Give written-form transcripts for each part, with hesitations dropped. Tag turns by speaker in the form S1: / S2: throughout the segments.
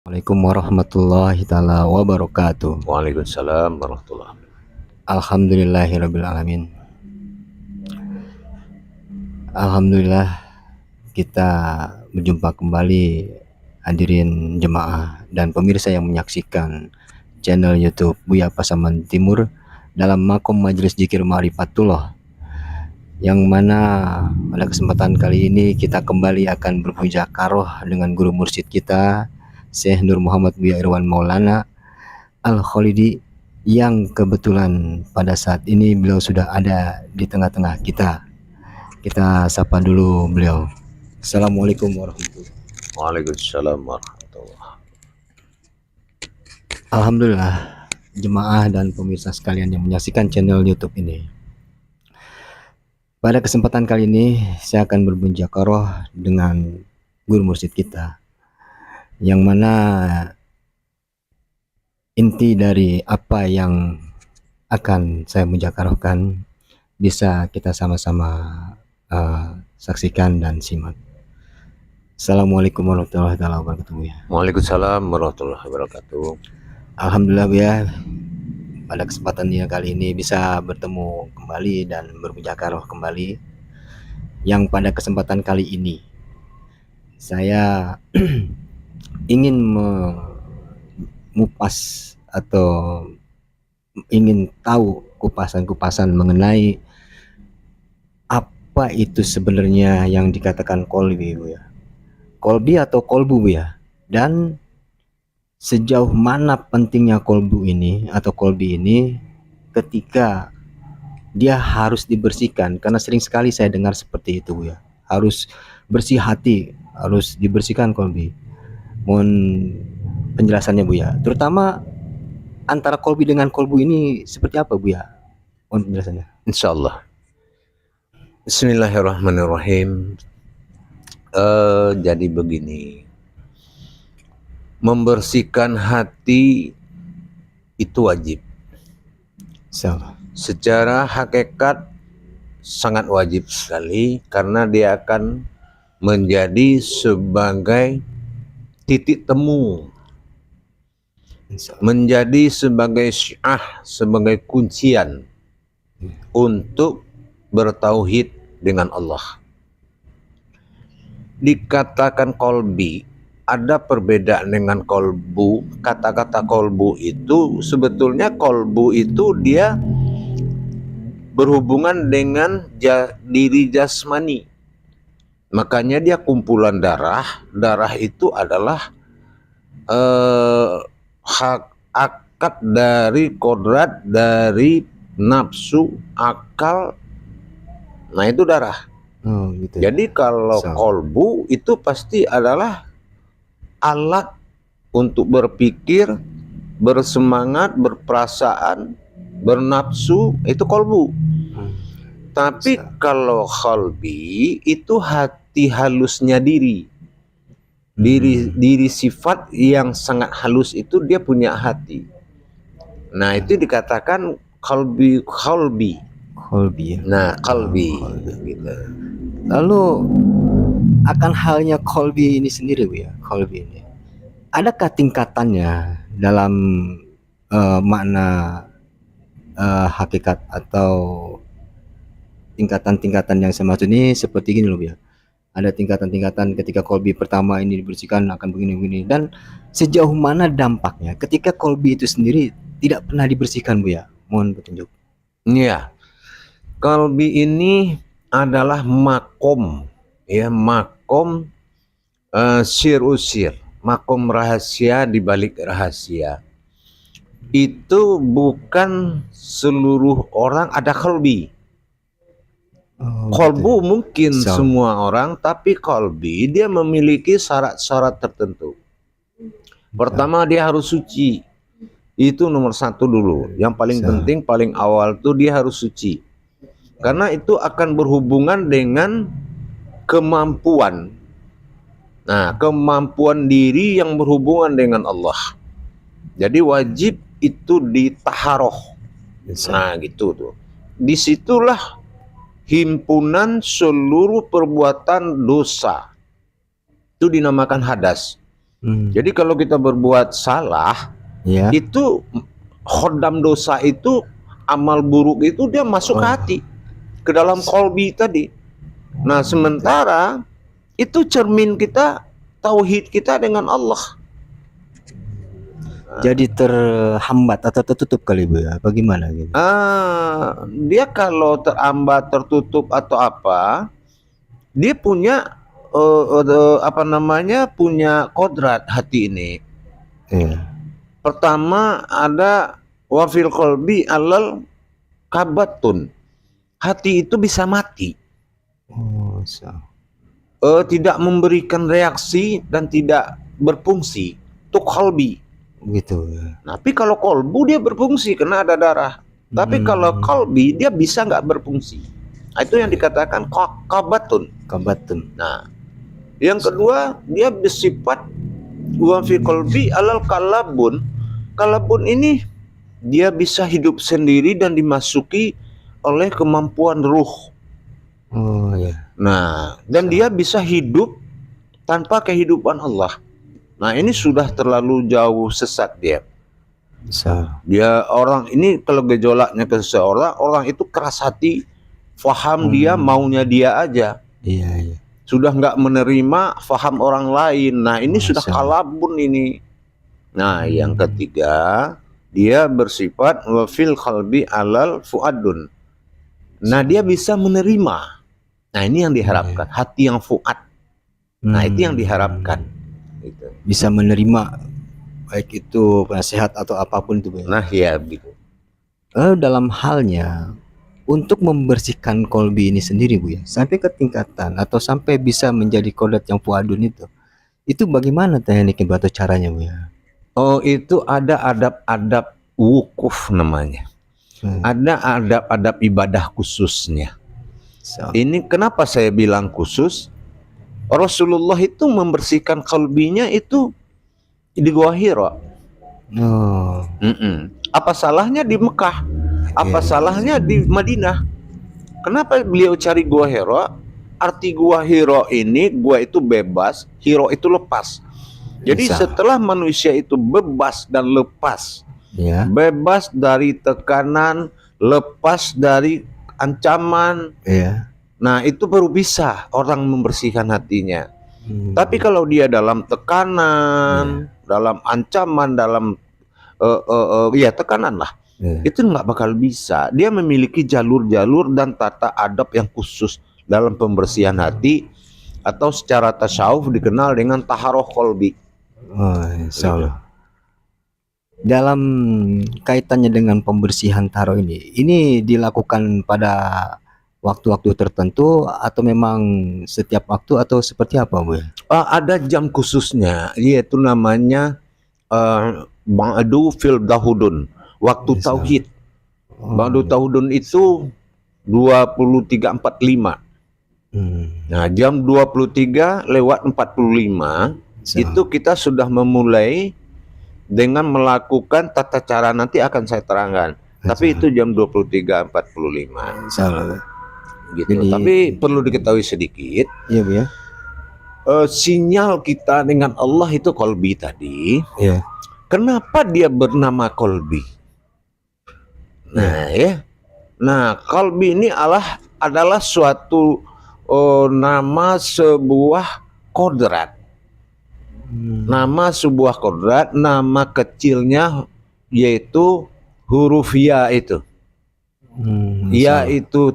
S1: Assalamualaikum warahmatullahi taala wabarakatuh.
S2: Waalaikumsalam warahmatullahi wabarakatuh.
S1: Alhamdulillahirabbil alamin. Alhamdulillah kita berjumpa kembali hadirin jemaah dan pemirsa yang menyaksikan channel YouTube Buya Pasaman Timur dalam makom Majelis Zikir Ma'rifatullah, yang mana pada kesempatan kali ini kita kembali akan bermujakarah dengan guru mursyid kita Syekh Nur Muhammad Buya Irwan Maulana Al-Khalidi, yang kebetulan pada saat ini beliau sudah ada di tengah-tengah kita. Kita sapa dulu beliau. Assalamualaikum warahmatullahi wabarakatuh.
S2: Waalaikumsalam warahmatullahi wabarakatuh.
S1: Alhamdulillah, jemaah dan pemirsa sekalian yang menyaksikan channel YouTube ini. Pada kesempatan kali ini saya akan bermunjakarah dengan guru mursyid kita, yang mana inti dari apa yang akan saya mujakarahkan bisa kita sama-sama saksikan dan simak. Assalamualaikum warahmatullahi wabarakatuh ya.
S2: Waalaikumsalam warahmatullahi wabarakatuh.
S1: Alhamdulillah ya, pada kesempatan kali ini bisa bertemu kembali dan bermujakarah kembali. Yang pada kesempatan kali ini saya ingin mengupas atau ingin tahu kupasan-kupasan mengenai apa itu sebenarnya yang dikatakan kolbi, Bu ya. Kolbi atau kolbu, Bu ya. Dan sejauh mana pentingnya kolbu ini atau kolbi ini ketika dia harus dibersihkan, karena sering sekali saya dengar seperti itu, Bu ya. Harus bersih hati, harus dibersihkan kolbi. Mohon penjelasannya, Bu ya. Terutama antara kolbi dengan kolbu ini seperti apa, Bu ya? Mohon penjelasannya.
S2: Insyaallah. Bismillahirrahmanirrahim. Jadi begini, membersihkan hati itu wajib. Secara hakikat sangat wajib sekali, karena dia akan menjadi sebagai titik temu, menjadi sebagai syiah, sebagai kuncian untuk bertauhid dengan Allah. Dikatakan kolbi, ada perbedaan dengan kolbu. Kata-kata kolbu itu sebetulnya, kolbu itu dia berhubungan dengan diri jasmani. Makanya dia kumpulan darah. Darah itu adalah akad dari kodrat, dari nafsu, akal. Nah itu darah.
S1: Gitu.
S2: Jadi kalau kolbu itu pasti adalah alat untuk berpikir, bersemangat, berperasaan, bernafsu, itu kolbu. Tapi kalau kolbi itu hati halusnya diri. Diri sifat yang sangat halus itu dia punya hati. Nah itu dikatakan kolbi. Nah kolbi gitu.
S1: Lalu akan halnya kolbi ini sendiri, Bu ya, kolbi ini, adakah tingkatannya dalam makna hakikat atau tingkatan-tingkatan yang saya maksud ini seperti gini loh, Bu ya. Ada tingkatan-tingkatan, ketika kolbi pertama ini dibersihkan akan begini-begini, dan sejauh mana dampaknya ketika kolbi itu sendiri tidak pernah dibersihkan, Bu ya. Mohon petunjuk.
S2: Iya, kolbi ini adalah makom, ya, makom sir-usir, makom rahasia di balik rahasia. Itu bukan seluruh orang ada kolbi. Kolbu mungkin semua orang, tapi kolbi dia memiliki syarat-syarat tertentu. Pertama, dia harus suci. Itu nomor satu dulu. Yang paling penting, paling awal tuh dia harus suci. Karena itu akan berhubungan dengan kemampuan. Nah, kemampuan diri yang berhubungan dengan Allah. Jadi wajib itu ditaharoh. Nah, gitu tuh. Disitulah himpunan seluruh perbuatan dosa. Itu dinamakan hadas. Jadi kalau kita berbuat salah,
S1: Ya.
S2: itu khodam dosa itu, amal buruk itu dia masuk ke hati, ke dalam kolbi tadi. Nah, sementara itu cermin kita, tauhid kita dengan Allah.
S1: Jadi terhambat atau tertutup kali Bu ya? Bagaimana gitu?
S2: Dia kalau terambat, tertutup atau apa, dia punya apa namanya, punya kodrat hati ini.
S1: Iya.
S2: Pertama ada wafil kolbi alal kabatun. Hati itu bisa mati, tidak memberikan reaksi dan tidak berfungsi. Itu kolbi.
S1: Gitu ya.
S2: Tapi kalau kolbu dia berfungsi karena ada darah. Tapi kalau kolbi dia bisa nggak berfungsi. Nah, itu yang dikatakan kabatun.
S1: Kabatun.
S2: Nah, yang kedua dia bersifat wa fi qalbi alal kalabun. Kalabun ini dia bisa hidup sendiri dan dimasuki oleh kemampuan ruh.
S1: Oh ya.
S2: Nah, dan dia bisa hidup tanpa kehidupan Allah. Nah, ini sudah terlalu jauh sesat dia. Dia orang ini kalau gejolaknya ke seseorang, orang itu keras hati, faham dia maunya dia aja.
S1: Iya, iya.
S2: Sudah nggak menerima faham orang lain. Nah, ini sudah kalabun ini. Nah, yang ketiga, dia bersifat wafil qalbi alal fuadun. Nah, dia bisa menerima. Nah, ini yang diharapkan, hati yang fuad. Nah, itu yang diharapkan. Gitu.
S1: Bisa menerima baik itu nasihat atau apapun itu.
S2: Nah, ya gitu.
S1: Dalam halnya untuk membersihkan kolbi ini sendiri Bu ya, sampai ke tingkatan atau sampai bisa menjadi kodrat yang fuadun itu bagaimana tekniknya atau caranya Bu ya?
S2: Oh, itu ada adab-adab wukuf namanya. Ada adab-adab ibadah khususnya. Ini kenapa saya bilang khusus? Rasulullah itu membersihkan kalbinya itu di Gua Hira. Apa salahnya di Mekah? Apa salahnya di Madinah? Kenapa beliau cari Gua Hira? Arti Gua Hira ini, gua itu bebas, Hira itu lepas. Jadi setelah manusia itu bebas dan lepas, bebas dari tekanan, lepas dari ancaman, nah itu baru bisa orang membersihkan hatinya. Tapi kalau dia dalam tekanan, dalam ancaman, dalam ya tekanan lah, itu nggak bakal bisa. Dia memiliki jalur-jalur dan tata adab yang khusus dalam pembersihan hati, atau secara tasawuf dikenal dengan taharoh kolbi.
S1: Insyaallah. Dalam kaitannya dengan pembersihan taharoh ini dilakukan pada waktu-waktu tertentu atau memang setiap waktu atau seperti apa Bu?
S2: Ada jam khususnya, yaitu namanya ba'du fil dahudun, waktu tauhid. Ba'du tauhidun itu 23.45. Nah, jam 23:45 itu kita sudah memulai dengan melakukan tata cara, nanti akan saya terangkan. Tapi itu jam 23:45. Gitu. Jadi, tapi perlu diketahui sedikit.
S1: Iya Bu ya.
S2: Sinyal kita dengan Allah itu kolbi tadi. Kenapa dia bernama kolbi? Nah, Nah, kolbi ini adalah suatu nama sebuah kodrat. Nama sebuah kodrat, nama kecilnya yaitu huruf ya itu. Ya itu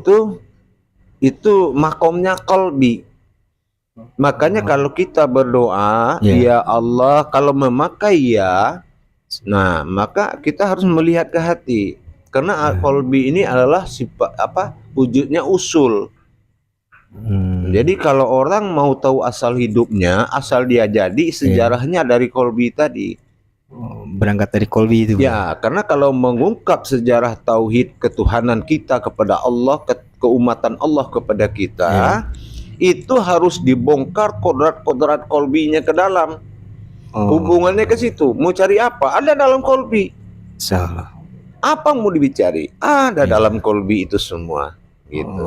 S2: makomnya kolbi. Makanya kalau kita berdoa, ya Allah, kalau memakai ya, nah maka kita harus melihat ke hati. Karena kolbi ini adalah sifat wujudnya usul. Jadi kalau orang mau tahu asal hidupnya, asal dia jadi, sejarahnya dari kolbi tadi.
S1: Berangkat dari kolbi itu.
S2: Ya, karena kalau mengungkap sejarah tauhid ketuhanan kita kepada Allah, keumatan Allah kepada kita, itu harus dibongkar kodrat-kodrat kolbinya ke dalam. Hubungannya ke situ. Mau cari apa? Ada dalam kolbi.
S1: Salah.
S2: Apa mau dibicari? Ada dalam kolbi itu semua. Gitu.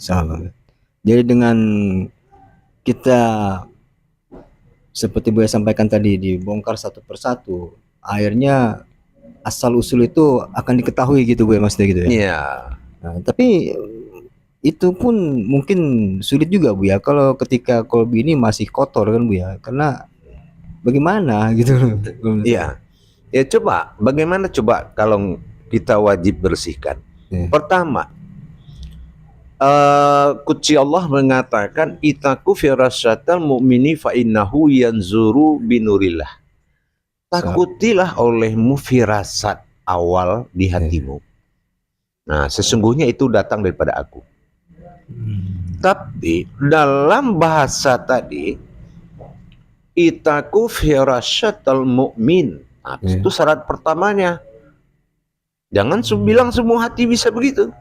S1: Salah. Jadi dengan kita seperti Buya sampaikan tadi, dibongkar satu persatu, akhirnya asal usul itu akan diketahui gitu Buya, maksudnya gitu ya.
S2: Iya.
S1: Nah, tapi itu pun mungkin sulit juga Bu ya, kalau ketika kolbi ini masih kotor kan Bu ya, karena bagaimana gitu loh.
S2: Iya. Ya coba, bagaimana coba kalau kita wajib bersihkan?
S1: Iya.
S2: Pertama, Qudsi Allah mengatakan itaku firasyatal mu'mini fa innahu yanzuru binurillah. Takutilah olehmu firasat awal di hatimu. Nah, sesungguhnya itu datang daripada aku. Tapi dalam bahasa tadi itaku firasyatal mu'min. Nah, itu syarat pertamanya. Jangan bilang semua hati bisa begitu.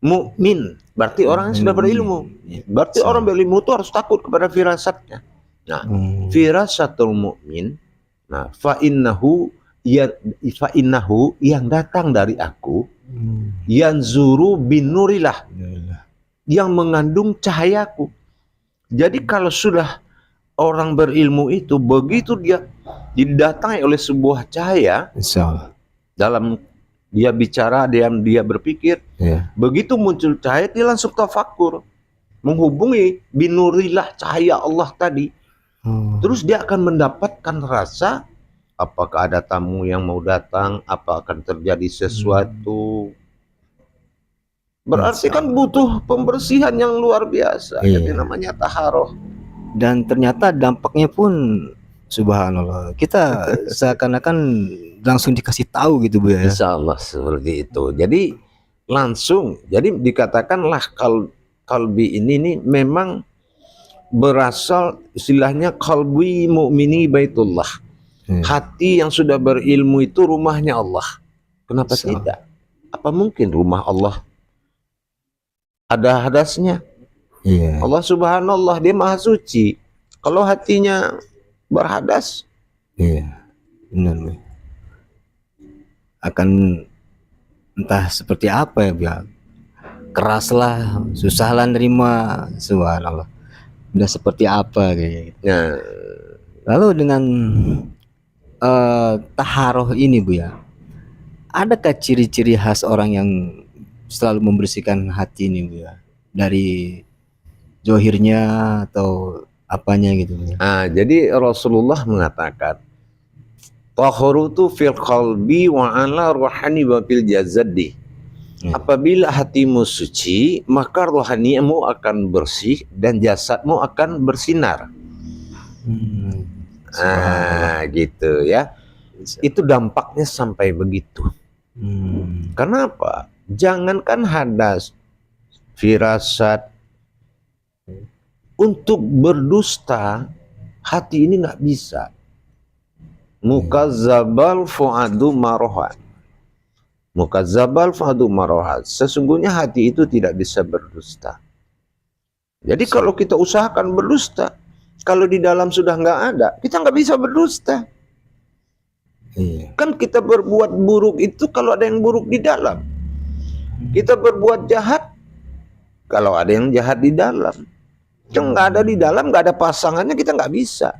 S2: Mukmin berarti orang yang sudah berilmu. Berarti orang berilmu itu harus takut kepada firasatnya. Nah, firasatul mukmin, nah fa innahu yang datang dari aku, yanzuru binurillah, yang mengandung cahayaku. Jadi kalau sudah orang berilmu itu, begitu dia didatangi oleh sebuah cahaya, dalam dia bicara, dia berpikir, begitu muncul cahaya, dia langsung tafakur, menghubungi binurillah, cahaya Allah tadi. Terus dia akan mendapatkan rasa, apakah ada tamu yang mau datang, apa akan terjadi sesuatu. Berarti kan butuh pembersihan yang luar biasa. Jadi namanya taharoh.
S1: Dan ternyata dampaknya pun subhanallah, kita seakan-akan langsung dikasih tahu gitu Bu ya.
S2: Insya Allah seperti itu. Jadi langsung, jadi dikatakanlah kalbi ini memang berasal istilahnya kalbi mu'mini baitullah. Hati yang sudah berilmu itu rumahnya Allah. Kenapa tidak? Apa mungkin rumah Allah ada hadasnya? Allah subhanallah, dia maha suci. Kalau hatinya berhadas,
S1: benar Bu, akan entah seperti apa ya, keraslah, susahlah nerima, subhanallah, udah seperti apa kayak gitu. Lalu dengan taharoh ini Bu ya, adakah ciri-ciri khas orang yang selalu membersihkan hati ini Bu ya, dari zohirnya atau apanya gitu Bu?
S2: Jadi Rasulullah mengatakan taharutu fil qalbi wa ala ruhani wa fil jasadi. Apabila hatimu suci, maka rohanimu akan bersih dan jasadmu akan bersinar. Gitu ya. Itu dampaknya sampai begitu. Kenapa? Jangankan hadas, firasat, untuk berdusta hati ini nggak bisa. Mukazzabal fuadu marohat. Mukazzabal fuadu marohat. Sesungguhnya hati itu tidak bisa berdusta. Jadi kalau kita usahakan berdusta, kalau di dalam sudah nggak ada, kita nggak bisa berdusta. Kan kita berbuat buruk itu kalau ada yang buruk di dalam. Kita berbuat jahat kalau ada yang jahat di dalam. Yang nggak ada di dalam, nggak ada pasangannya, kita nggak bisa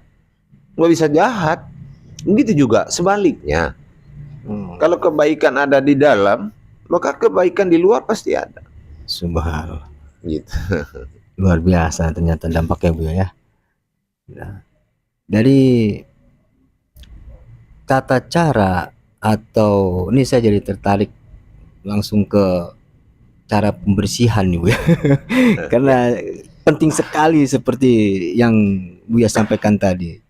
S2: jahat. Begitu juga sebaliknya. Kalau kebaikan ada di dalam, maka kebaikan di luar pasti ada.
S1: Subhanallah.
S2: Gitu.
S1: Luar biasa ternyata dampaknya Bu ya. Nah, dari tata cara atau ini saya jadi tertarik langsung ke cara pembersihan nih Bu ya. Karena penting sekali seperti yang Buya sampaikan tadi.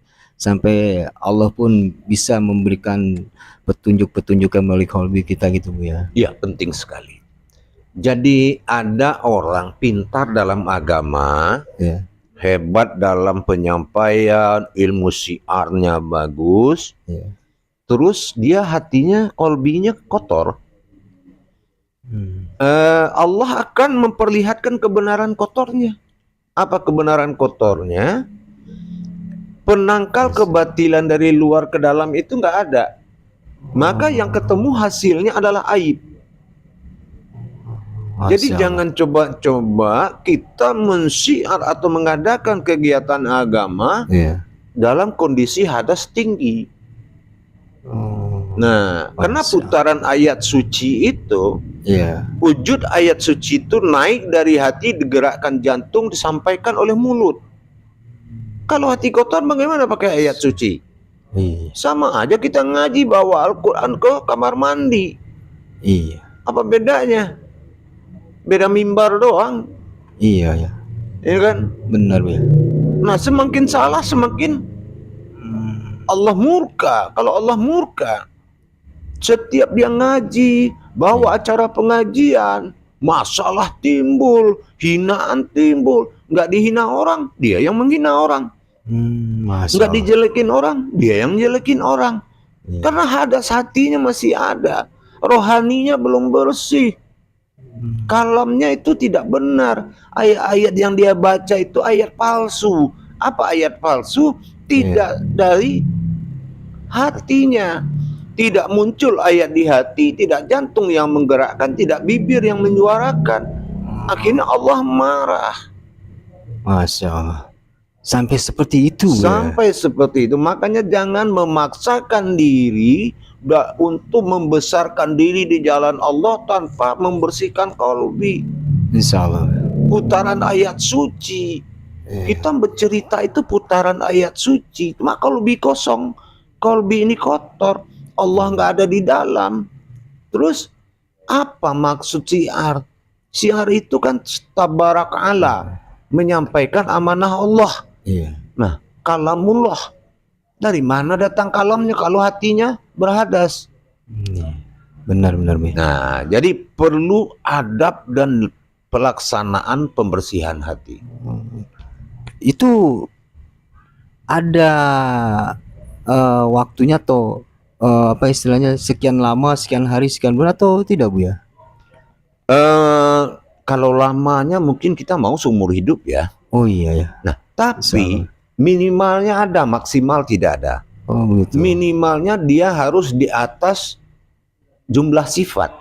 S1: Sampai Allah pun bisa memberikan petunjuk-petunjuk melalui kolbi kita gitu Bu ya.
S2: Iya, penting sekali. Jadi ada orang pintar dalam agama, hebat dalam penyampaian, ilmu syiarnya bagus, terus dia hatinya, kolbinya kotor. Allah akan memperlihatkan kebenaran kotornya. Apa kebenaran kotornya? Penangkal kebatilan dari luar ke dalam itu nggak ada. Maka yang ketemu hasilnya adalah aib. Jadi jangan coba-coba kita mensyiar atau mengadakan kegiatan agama dalam kondisi hadas tinggi.
S1: Oh,
S2: Nah, karena
S1: masa.
S2: putaran ayat suci itu,
S1: Iya.
S2: wujud ayat suci itu naik dari hati, digerakkan jantung, disampaikan oleh mulut. Kalau hati kotor bagaimana pakai ayat suci?
S1: Iya.
S2: Sama aja kita ngaji bawa Al-Quran ke kamar mandi.
S1: Iya.
S2: Apa bedanya? Beda mimbar doang,
S1: Iya ya.
S2: ya kan?
S1: Benar ya.
S2: Nah, semakin salah semakin Allah murka. Kalau Allah murka, setiap dia ngaji, bawa acara pengajian, masalah timbul, hinaan timbul. Nggak dihina orang, dia yang menghina orang. Nggak
S1: Masa.
S2: dijelekin orang, dia yang jelekin orang.
S1: Iya.
S2: Karena hadas hatinya masih ada, rohaninya belum bersih, kalamnya itu tidak benar. Ayat-ayat yang dia baca itu ayat palsu. Apa ayat palsu? Tidak dari hatinya. Tidak muncul ayat di hati, tidak jantung yang menggerakkan, tidak bibir yang menyuarakan. Akhirnya Allah marah.
S1: Masya Allah. Sampai seperti itu ya.
S2: Sampai seperti itu. Makanya jangan memaksakan diri untuk membesarkan diri di jalan Allah tanpa membersihkan qalbi.
S1: Insya Allah.
S2: Putaran ayat suci. Kita bercerita itu putaran ayat suci. Cuma qalbi kosong, qalbi ini kotor, Allah nggak ada di dalam. Terus apa maksud syiar? Syiar itu kan tabarak Allah, menyampaikan amanah Allah.
S1: Iya.
S2: Nah, kalamullah, dari mana datang kalamnya kalau hatinya berhadas?
S1: Benar-benar.
S2: Nah, jadi perlu adab dan pelaksanaan pembersihan hati.
S1: Itu ada waktunya atau apa istilahnya, sekian lama, sekian hari, sekian bulan atau tidak Bu ya?
S2: Kalau lamanya mungkin kita mau seumur hidup ya.
S1: Oh iya ya.
S2: Nah, tapi minimalnya ada, maksimal tidak ada.
S1: Oh begitu.
S2: Minimalnya dia harus di atas jumlah sifat.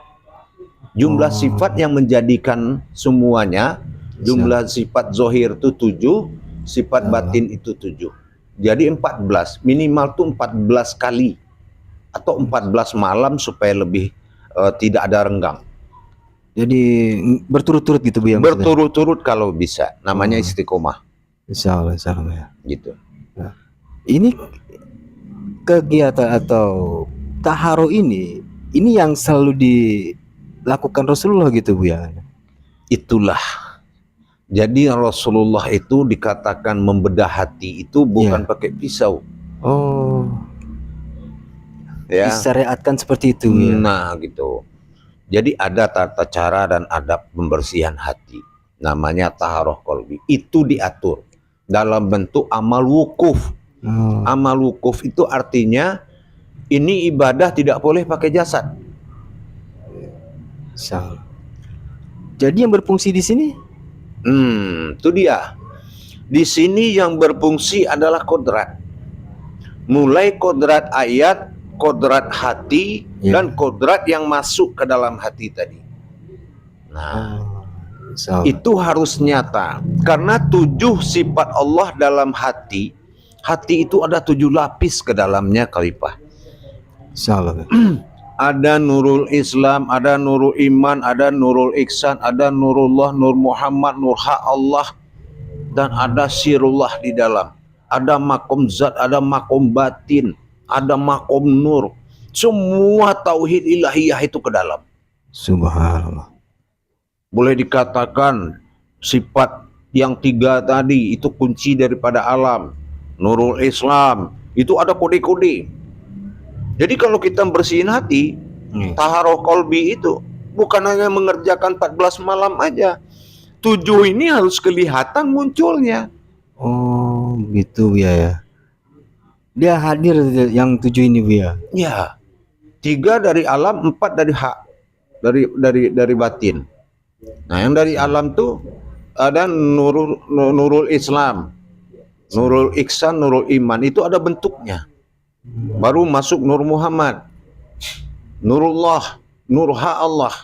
S2: Jumlah sifat yang menjadikan semuanya, jumlah sifat zohir itu 7, sifat batin itu 7. Jadi 14, minimal tuh 14 kali atau 14 malam supaya lebih tidak ada renggang.
S1: Jadi berturut-turut gitu Bu ya?
S2: Berturut-turut kalau bisa, namanya istiqomah.
S1: Insya Allah ya.
S2: Gitu.
S1: Nah, ini kegiatan atau taharo ini yang selalu dilakukan Rasulullah gitu Bu ya?
S2: Itulah. Jadi Rasulullah itu dikatakan membedah hati itu bukan pakai pisau.
S1: Oh.
S2: Ya.
S1: Disyariatkan seperti itu ya.
S2: Nah, gitu. Jadi ada tata cara dan adab pembersihan hati. Namanya taharoh qalbi. Itu diatur dalam bentuk amal wukuf. Amal wukuf itu artinya ini ibadah tidak boleh pakai jasad.
S1: Jadi yang berfungsi di sini?
S2: Itu dia. Di sini yang berfungsi adalah kodrat. Mulai kodrat ayat, kodrat hati, dan kodrat yang masuk ke dalam hati tadi. Nah, itu harus nyata. Karena 7 sifat Allah dalam hati. Hati itu ada 7 lapis ke dalamnya, Khalifah. Ada nurul Islam, ada nurul iman, ada nurul ihsan, ada nurullah, nur Muhammad, nur hak Allah, dan ada sirullah di dalam. Ada makom zat, ada makom batin, ada makom nur. Semua tauhid ilahiyah itu ke dalam.
S1: Subhanallah.
S2: Boleh dikatakan sifat yang 3 tadi itu kunci daripada alam. Nurul Islam itu ada kode-kode. Jadi kalau kita bersihin hati, taharoh qalbi itu bukan hanya mengerjakan 14 malam aja. 7 ini harus kelihatan munculnya.
S1: Oh, gitu ya. Dia hadir yang 7 ini Bu ya.
S2: Ya. 3 dari alam, 4 dari hak. Dari batin. Nah, yang dari alam tuh ada nurul Islam, nurul ihsan, nurul iman, itu ada bentuknya. Baru masuk nur Muhammad, nurullah, nur hak Allah,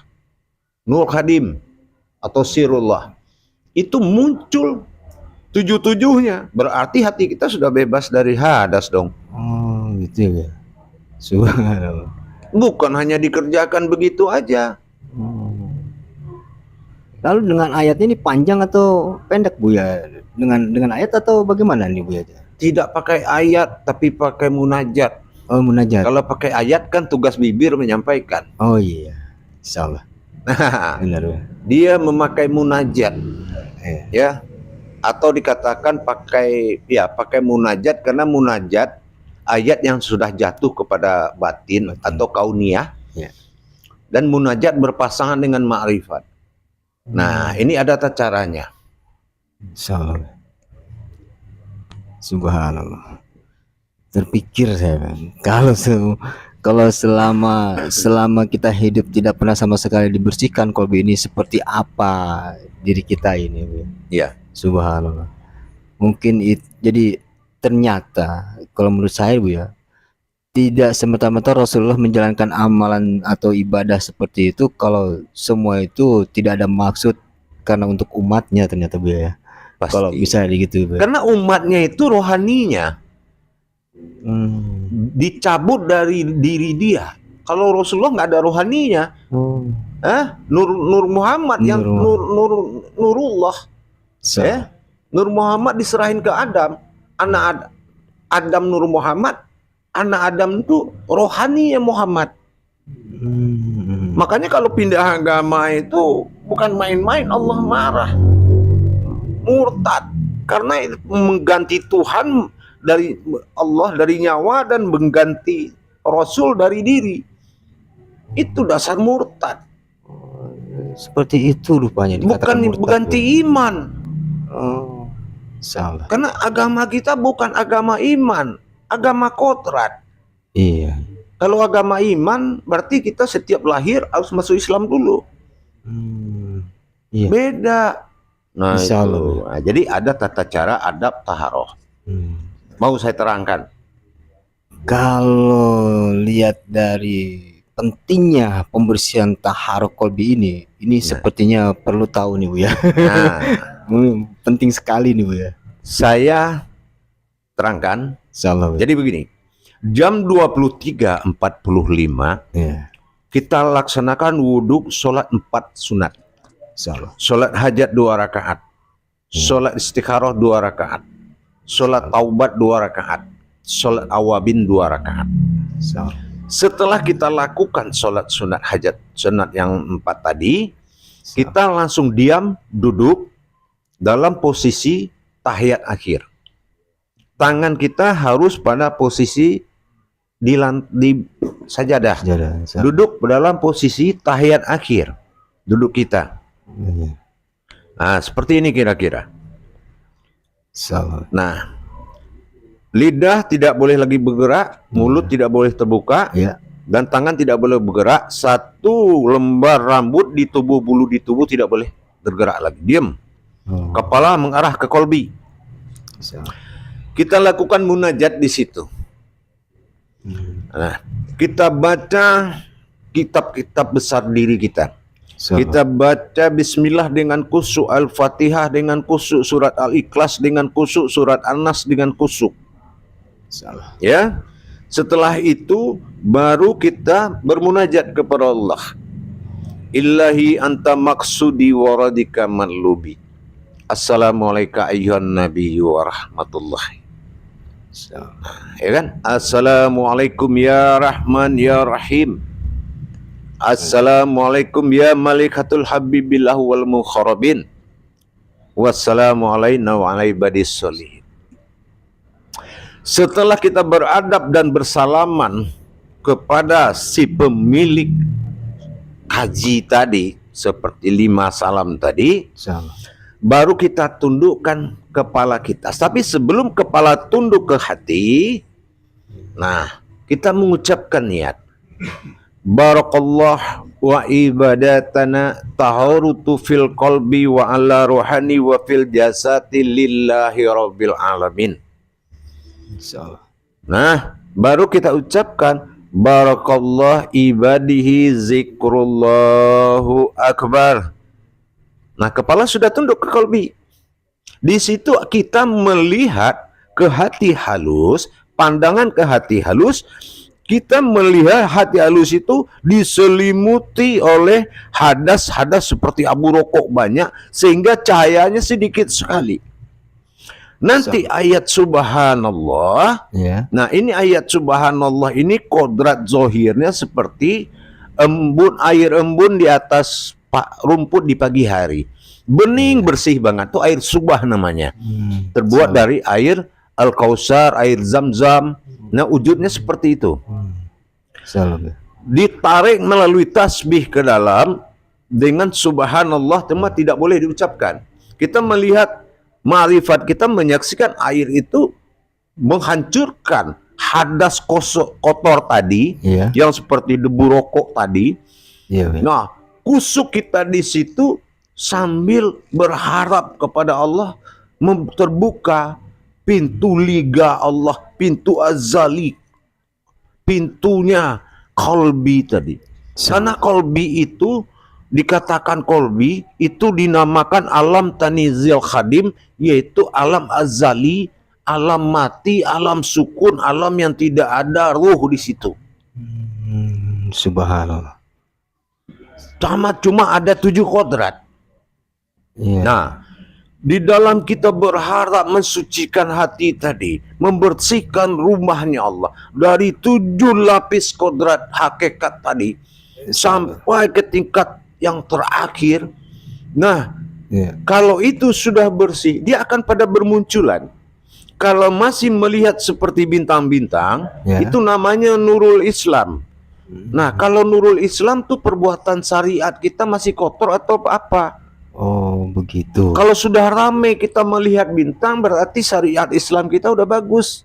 S2: nur khadim atau sirullah. Itu muncul 7-7-nya. Berarti hati kita sudah bebas dari hadas dong.
S1: Oh, gitu ya. Subhanallah.
S2: Bukan hanya dikerjakan begitu aja.
S1: Hmm. Lalu dengan ayatnya ini panjang atau pendek Buya? Dengan ayat atau bagaimana nih Buya?
S2: Tidak pakai ayat tapi pakai munajat.
S1: Oh, munajat.
S2: Kalau pakai ayat kan tugas bibir menyampaikan.
S1: Oh iya. Insyaallah.
S2: Nah,
S1: Benar.
S2: dia memakai munajat.
S1: Eh.
S2: Ya. Atau dikatakan pakai munajat, karena munajat ayat yang sudah jatuh kepada batin atau kauniyah.
S1: Ya.
S2: Dan munajat berpasangan dengan ma'rifat. Nah, ini ada tata caranya.
S1: Insyaallah. Subhanallah. Terpikir saya kan, kalau selama kita hidup tidak pernah sama sekali dibersihkan kolbu ini, seperti apa diri kita ini, Bu?
S2: Ya.
S1: Subhanallah. Mungkin jadi ternyata kalau menurut saya Bu ya, tidak semata-mata Rasulullah menjalankan amalan atau ibadah seperti itu kalau semua itu tidak ada maksud karena untuk umatnya, ternyata Bu ya.
S2: Pasti.
S1: Kalau bisa gitu Bu.
S2: Karena umatnya itu rohaninya dicabut dari diri dia. Kalau Rasulullah nggak ada rohaninya, Nur Muhammad yang Nurullah, Nur Muhammad diserahin ke Adam, anak Adam Nur Muhammad, anak Adam itu rohaninya Muhammad. Makanya kalau pindah agama itu bukan main-main, Allah marah, murtad, karena itu mengganti Tuhan dari Allah, dari nyawa, dan mengganti Rasul dari diri. Itu dasar murtad.
S1: Seperti itu rupanya.
S2: Bukan mengganti iman.
S1: Oh, salah.
S2: Karena agama kita bukan agama iman, agama kodrat.
S1: Iya.
S2: Kalau agama iman berarti kita setiap lahir harus masuk Islam dulu.
S1: Iya.
S2: Beda. Nah,
S1: Insyaallah.
S2: Nah, jadi ada tata cara adab taharoh. Mau saya terangkan.
S1: Kalau lihat dari pentingnya pembersihan taharoh kolbi ini sepertinya perlu tahu nih Bu ya.
S2: Nah,
S1: penting sekali nih Bu ya.
S2: Saya terangkan.
S1: Insyaallah.
S2: Jadi begini, jam 23.45
S1: ya,
S2: kita laksanakan wudhu sholat 4 sunat.
S1: Insyaallah.
S2: Sholat hajat 2 rakaat, sholat istikharah 2 rakaat, sholat taubat 2 rakaat, sholat awabin 2 rakaat. Setelah kita lakukan sholat sunat hajat, sunat yang 4 tadi, kita langsung diam, duduk dalam posisi tahiyat akhir. Tangan kita harus pada posisi di sajadah. Duduk dalam posisi tahiyat akhir. Duduk kita. Nah, seperti ini kira-kira. Nah, lidah tidak boleh lagi bergerak, mulut tidak boleh terbuka, dan tangan tidak boleh bergerak. 1 lembar rambut di tubuh, bulu di tubuh tidak boleh bergerak lagi. Diam. Kepala mengarah ke kolbi. Kita lakukan munajat di situ. Nah, kita baca kitab-kitab besar diri kita. Kita baca bismillah dengan khusyuk, Al-Fatihah dengan khusyuk, surat Al-Ikhlas dengan khusyuk, surat An-Nas dengan khusyuk. Ya. Setelah itu baru kita bermunajat kepada Allah. Ilahi anta maksudi waradika manlubi. Assalamualaikum ayyuhan nabiyyu wa rahmatullahi. Ya kan? Assalamualaikum ya Rahman ya Rahim. Assalamualaikum ya Malikatul Habibillah wal Mukharabin. Wassalamu alaina wa ala ibadis sholihin. Setelah kita beradab dan bersalaman kepada si pemilik haji tadi, seperti 5 salam tadi, baru kita tundukkan kepala kita. Tapi sebelum kepala tunduk ke hati, nah, kita mengucapkan niat. Barakallah wa ibadatana taharutu fil qalbi wa ala ruhani wa fil jasati lillahi rabbil alamin. Nah, baru kita ucapkan barakallah ibadihi zikrullahu akbar. Nah, kepala sudah tunduk ke qalbi. Di situ kita melihat ke hati halus, pandangan ke hati halus, kita melihat hati halus itu diselimuti oleh hadas-hadas seperti abu rokok banyak, sehingga cahayanya sedikit sekali. Nanti ayat subhanallah,
S1: Ya.
S2: nah ini ayat subhanallah ini kodrat zohirnya seperti air embun di atas rumput di pagi hari. Bening bersih banget, tuh air subah namanya. Terbuat dari air Al-Kausar, air Zam-Zam. Nah wujudnya seperti itu.
S1: Salam.
S2: Ditarik melalui tasbih ke dalam dengan subhanallah, cuma tidak boleh diucapkan. Kita melihat ma'rifat, kita menyaksikan air itu menghancurkan hadas kotor tadi,
S1: Iya.
S2: yang seperti debu rokok tadi.
S1: Iya.
S2: Nah, kusuk kita di situ sambil berharap kepada Allah, terbuka pintu liga Allah, pintu azali, pintunya kolbi tadi. Karena kolbi itu dikatakan kolbi itu dinamakan alam tanizil khadim, yaitu alam azali, alam mati, alam sukun, alam yang tidak ada ruh di situ.
S1: Subhanallah.
S2: Cuma ada 7 kodrat.
S1: Iya.
S2: Nah, di dalam kita berharap mensucikan hati tadi, membersihkan rumahnya Allah dari 7 lapis kodrat hakikat tadi sampai ke tingkat yang terakhir. Nah,
S1: Iya.
S2: kalau itu sudah bersih, dia akan pada bermunculan. Kalau masih melihat seperti bintang-bintang,
S1: Ya.
S2: itu namanya nurul Islam. Nah, kalau nurul Islam tuh perbuatan syariat kita masih kotor atau apa?
S1: Oh, begitu.
S2: Kalau sudah ramai kita melihat bintang, berarti syariat Islam kita udah bagus.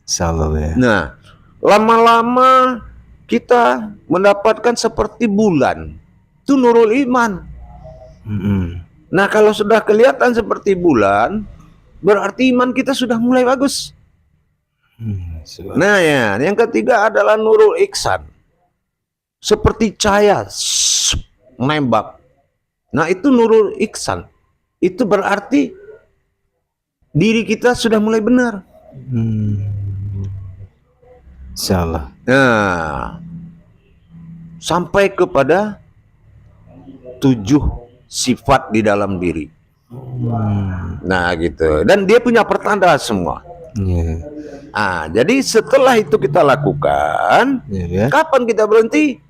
S1: Salam ya.
S2: Nah, lama-lama kita mendapatkan seperti bulan. Itu nurul iman. Nah, kalau sudah kelihatan seperti bulan, berarti iman kita sudah mulai bagus. Nah ya, yang ketiga adalah nurul ihsan. Seperti cahaya menembak. Nah itu nurul ihsan. Itu berarti diri kita sudah mulai benar.
S1: Salah.
S2: Nah, sampai kepada 7 sifat di dalam diri. Nah gitu. Dan dia punya pertanda semua.
S1: Iya.
S2: Jadi setelah itu kita lakukan,
S1: Iya.
S2: kapan kita berhenti?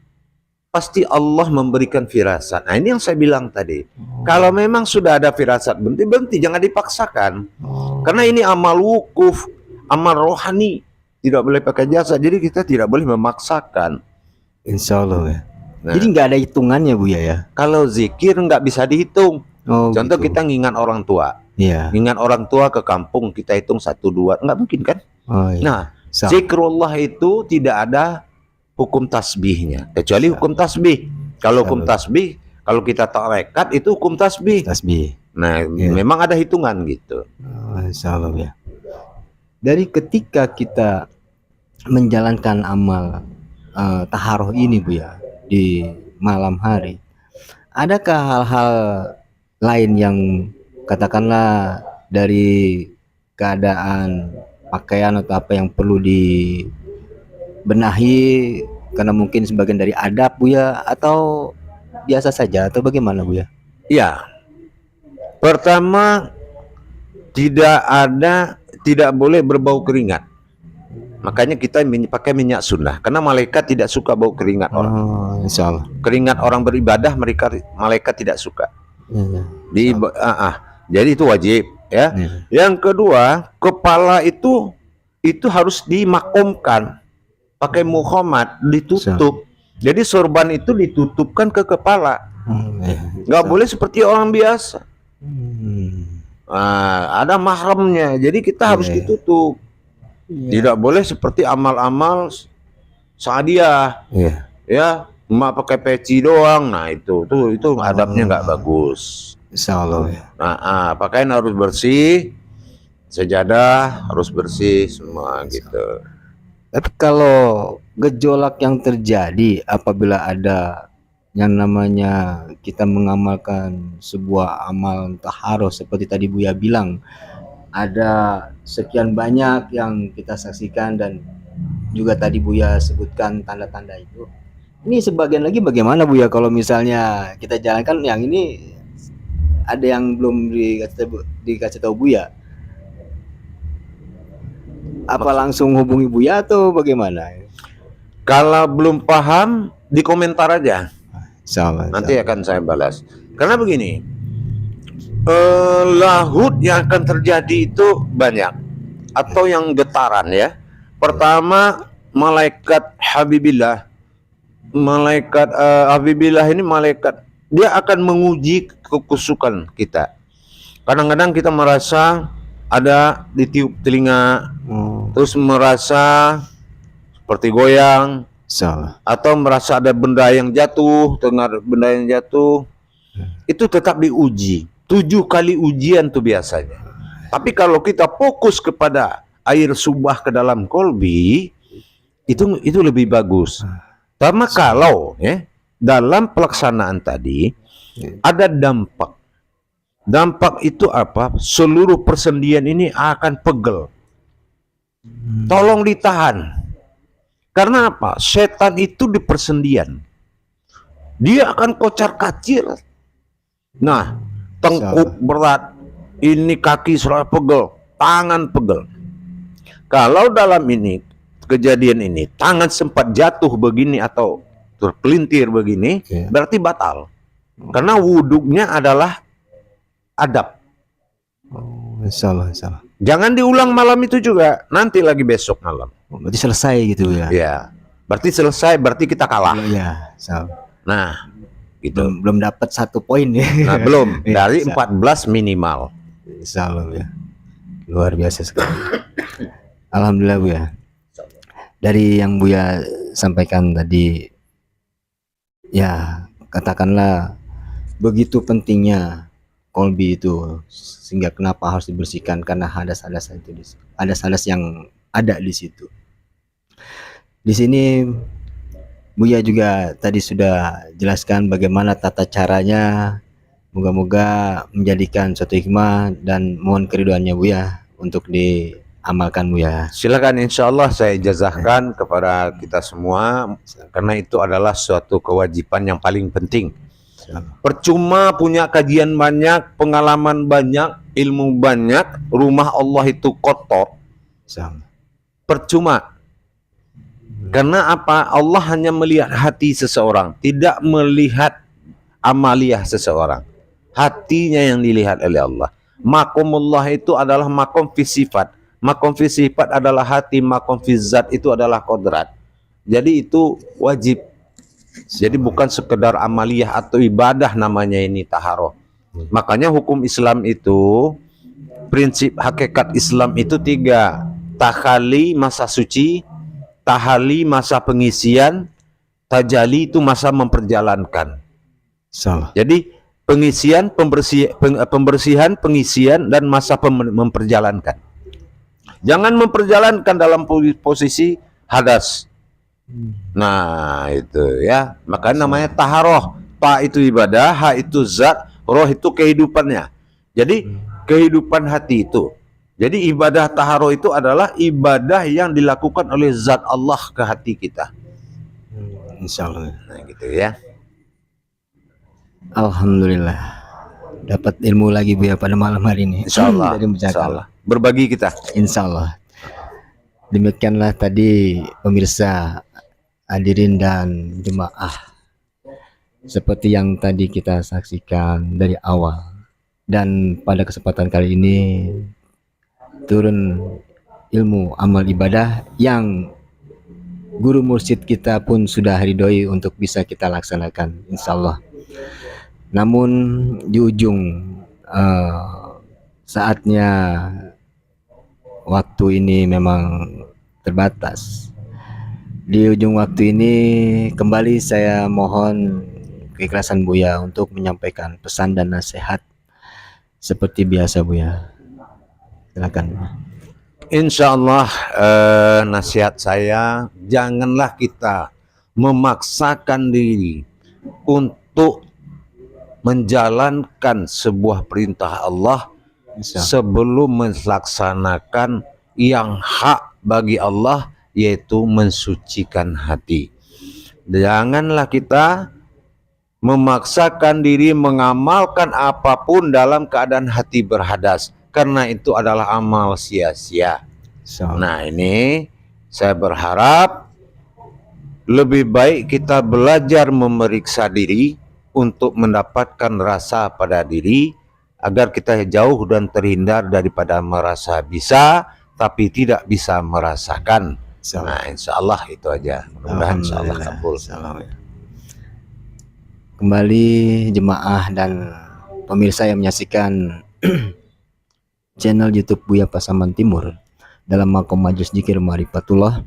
S2: Pasti Allah memberikan firasat. Nah ini yang saya bilang tadi. Kalau memang sudah ada firasat, berhenti, jangan dipaksakan. Karena ini amal wukuf, amal rohani, tidak boleh pakai jasa. Jadi kita tidak boleh memaksakan.
S1: Insya Allah ya.
S2: Nah,
S1: Jadi nggak ada hitungannya Bu ya?
S2: kalau zikir nggak bisa dihitung.
S1: Oh,
S2: Contoh
S1: gitu.
S2: kita ngingat orang tua.
S1: Iya.
S2: Ngingat orang tua ke kampung, kita hitung 1, 2, nggak mungkin kan?
S1: Oh, iya.
S2: Nah, zikrullah itu tidak ada hukum tasbihnya, kecuali hukum tasbih. Kalau hukum tasbih, kalau kita tarekat itu hukum tasbih.
S1: Tasbih.
S2: Nah, memang ada hitungan gitu.
S1: Insya Allah ya. Dari ketika kita menjalankan amal taharoh ini Bu ya, di malam hari, adakah hal-hal lain yang katakanlah dari keadaan pakaian atau apa yang perlu dibenahi karena mungkin sebagian dari adab Bu ya, atau biasa saja atau bagaimana Bu ya?
S2: Ya, pertama tidak boleh berbau keringat. Makanya kita pakai minyak sunnah, karena malaikat tidak suka bau keringat orang.
S1: Insya Allah.
S2: Keringat orang beribadah malaikat tidak suka.
S1: Ya.
S2: Jadi itu wajib ya. Yang kedua, kepala itu harus dimakomkan pakai muhammad, ditutup. Jadi sorban itu ditutupkan ke kepala. Nggak boleh seperti orang biasa. Ada mahramnya. Jadi kita harus ditutup. Tidak boleh seperti amal-amal Saadiah. Ya, cuma pakai peci doang. Nah, itu adabnya nggak bagus.
S1: Insya Allah ya.
S2: Pakaian harus bersih, sejadah harus bersih semua gitu.
S1: Tapi kalau gejolak yang terjadi apabila ada yang namanya kita mengamalkan sebuah amal taharus seperti tadi Buya bilang, ada sekian banyak yang kita saksikan dan juga tadi Buya sebutkan tanda-tanda itu. Ini sebagian lagi bagaimana Buya kalau misalnya kita jalankan yang ini ada yang belum dikasih tahu Buya? Apa langsung hubungi Buya atau bagaimana?
S2: Kalau belum paham di komentar aja,
S1: Salah.
S2: nanti akan saya balas. Karena begini, lahut yang akan terjadi itu banyak, atau yang getaran ya. Pertama, malaikat Habibillah. Malaikat Habibillah ini malaikat, dia akan menguji kekusukan kita. Kadang-kadang kita merasa ada ditiup telinga, terus merasa seperti goyang,
S1: Salah.
S2: atau merasa ada benda yang jatuh, dengar benda yang jatuh, itu tetap diuji. 7 kali ujian tuh biasanya. Tapi kalau kita fokus kepada air subah ke dalam kolbi, itu lebih bagus. Karena kalau dalam pelaksanaan tadi ada dampak. Dampak itu apa? Seluruh persendian ini akan pegel. Tolong ditahan. Karena apa? Setan itu di persendian. Dia akan kocar-kacir. Nah, tengkuk berat, ini kaki selalu pegel, tangan pegel. Kalau dalam ini kejadian ini tangan sempat jatuh begini atau terpelintir begini, berarti batal. Karena wuduknya adalah adab.
S1: Salah.
S2: Jangan diulang malam itu juga, nanti lagi besok malam.
S1: Berarti selesai gitu ya?
S2: Ya, berarti selesai, berarti kita kalah.
S1: Ya, salah.
S2: Nah, gitu.
S1: Belum dapat 1 poin ya?
S2: Nah, belum.
S1: Ya,
S2: Dari 14 minimal.
S1: Salah ya. Luar biasa sekali. Alhamdulillah Buya. Dari yang Buya sampaikan tadi, ya katakanlah begitu pentingnya kolbi itu, sehingga kenapa harus dibersihkan, karena hadas-hadas itu, hadas-hadas yang ada di situ. Di sini Buya juga tadi sudah jelaskan bagaimana tata caranya. Moga-moga menjadikan suatu hikmah dan mohon keriduannya Buya untuk diamalkan Buya.
S2: Silakan, insya Allah saya ijazahkan kepada kita semua, karena itu adalah suatu kewajiban yang paling penting. Percuma punya kajian banyak, pengalaman banyak, ilmu banyak, rumah Allah itu kotor. Percuma. Karena apa? Allah hanya melihat hati seseorang, tidak melihat amaliyah seseorang. Hatinya yang dilihat oleh Allah. Makomullah itu adalah makom fi sifat. Makom fi sifat adalah hati, makom fi zat itu adalah kodrat. Jadi itu wajib. Jadi bukan sekedar amaliyah atau ibadah namanya ini taharoh. Makanya hukum Islam itu, prinsip hakikat Islam itu 3. Takhali masa suci, tahali masa pengisian, tajali itu masa memperjalankan.
S1: Salah.
S2: Jadi pengisian, pembersihan, pengisian, dan masa memperjalankan. Jangan memperjalankan dalam posisi hadas. Nah itu ya, makanya namanya taharoh. Ta itu ibadah, ha itu zat, roh itu kehidupannya. Jadi kehidupan hati itu. Jadi ibadah taharoh itu adalah ibadah yang dilakukan oleh zat Allah ke hati kita.
S1: Insya Allah.
S2: Nah gitu ya.
S1: Alhamdulillah dapat ilmu lagi Buya pada malam hari ini.
S2: Insya Allah.
S1: Insya Allah.
S2: Berbagi kita.
S1: Insya Allah. Demikianlah tadi pemirsa, hadirin dan jemaah, seperti yang tadi kita saksikan dari awal, dan pada kesempatan kali ini turun ilmu amal ibadah yang guru mursyid kita pun sudah ridhoi untuk bisa kita laksanakan insya Allah. Namun di ujung saatnya waktu ini memang terbatas. Di ujung waktu ini kembali saya mohon keikhlasan Buya untuk menyampaikan pesan dan nasihat seperti biasa Buya. Silakan.
S2: Insya Allah nasihat saya, janganlah kita memaksakan diri untuk menjalankan sebuah perintah Allah sebelum melaksanakan yang hak bagi Allah, yaitu mensucikan hati. Janganlah kita memaksakan diri mengamalkan apapun dalam keadaan hati berhadas, karena itu adalah amal sia-sia. Nah, ini saya berharap lebih baik kita belajar memeriksa diri untuk mendapatkan rasa pada diri, agar kita jauh dan terhindar daripada merasa bisa tapi tidak bisa merasakan. Nah, insya Allah itu aja. Mudah-mudahan insya Allah kabul.
S1: Kembali jemaah dan pemirsa yang menyaksikan channel YouTube Buya Pasaman Timur dalam makom Majelis Dzikir Ma'rifatullah,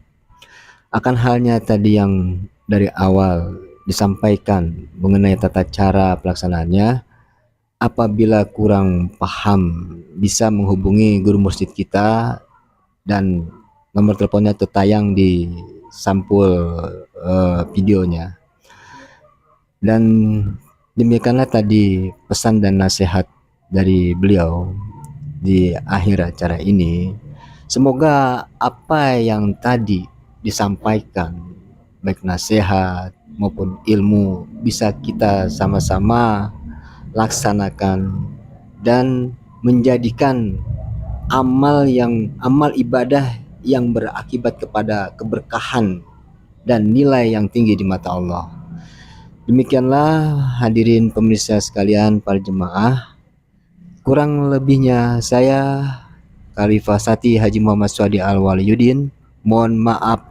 S1: akan halnya tadi yang dari awal disampaikan mengenai tata cara pelaksanaannya. Apabila kurang paham, bisa menghubungi guru mursyid kita, dan nomor teleponnya tertayang di sampul videonya. Dan demikianlah tadi pesan dan nasihat dari beliau di akhir acara ini. Semoga apa yang tadi disampaikan, baik nasihat maupun ilmu, bisa kita sama-sama laksanakan dan menjadikan amal ibadah yang berakibat kepada keberkahan dan nilai yang tinggi di mata Allah. Demikianlah hadirin pemirsa sekalian, para jemaah. Kurang lebihnya saya Khalifah Sati Haji Muhammad Swadi Al-Waliyuddin mohon maaf.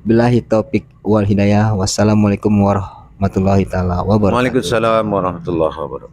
S1: Billahi taufik wal hidayah. Wassalamualaikum warahmatullahi taala wabarakatuh.
S2: Waalaikumsalam warahmatullahi wabarakatuh.